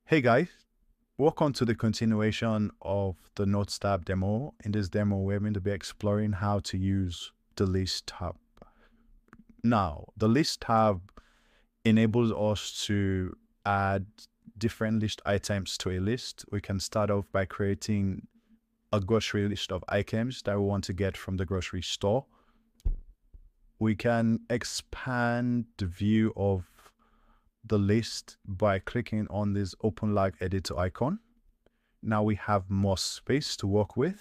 Hey guys, welcome to the continuation of the Notes tab demo. In this demo, we're going to be exploring how to use the list tab. Now, the list tab enables us to add different list items to a list. We can start off by creating a grocery list of items that we want to get from the grocery store. We can expand the view of the list by clicking on this open log editor icon. Now we have more space to work with.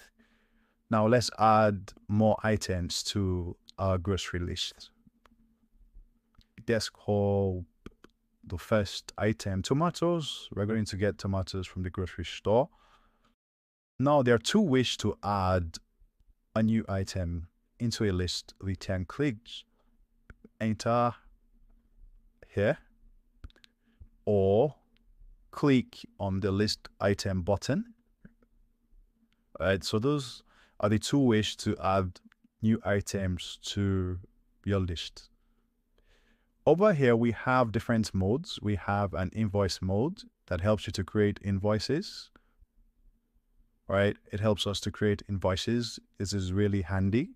Now let's add more items to our grocery list. Let's call the first item tomatoes. We're going to get tomatoes from the grocery store. Now there are two ways to add a new item into a list. We can click enter here, or click on the list item button. All right, so those are the two ways to add new items to your list. Over here, we have different modes. We have an invoice mode that helps you to create invoices. All right, it helps us to create invoices. This is really handy.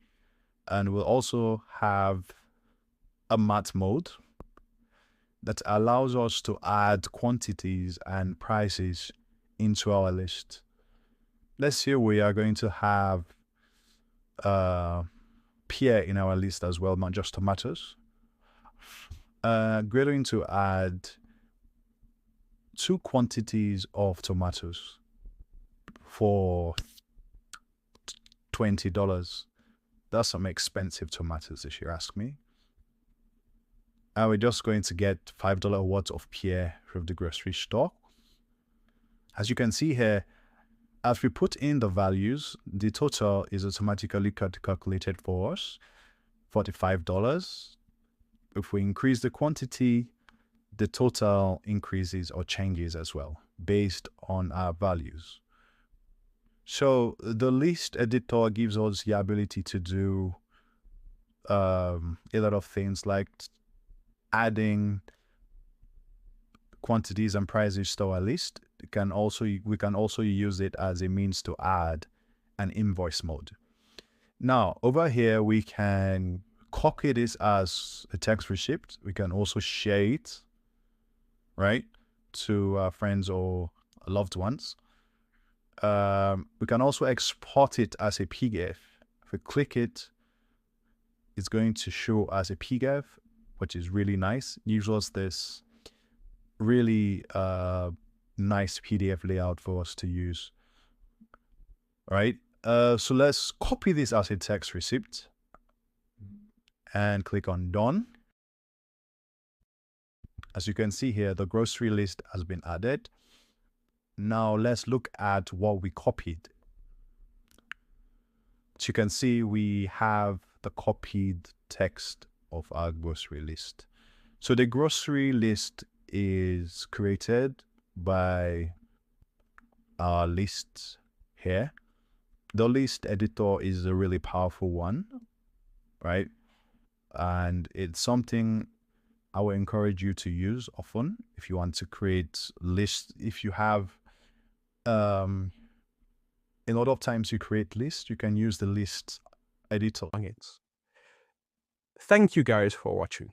And we'll also have a math mode that allows us to add quantities and prices into our list. Let's say we are going to have pear in our list as well, not just tomatoes. We're going to add 2 quantities of tomatoes for $20. That's some expensive tomatoes, if you ask me. And we're just going to get $5 worth of pear from the grocery store. As you can see here, as we put in the values, the total is automatically calculated for us, $45. If we increase the quantity, the total increases or changes as well, based on our values. So the list editor gives us the ability to do a lot of things like adding quantities and prices to our list. We can also use it as a means to add an invoice mode. Now, over here, we can copy this as a text receipt. We can also share it, right, to our friends or loved ones. We can also export it as a PDF. If we click it, it's going to show as a PDF, which is really nice. It gives us this really nice PDF layout for us to use. All right. So let's copy this as a text receipt and click on done. As you can see here, the grocery list has been added. Now let's look at what we copied. As you can see, we have the copied text of our grocery list. So the grocery list is created by our lists here. The list editor is a really powerful one, right? And it's something I would encourage you to use often if you want to create lists. If you have a lot of times you create lists, you can use the list editor. Thank you guys for watching.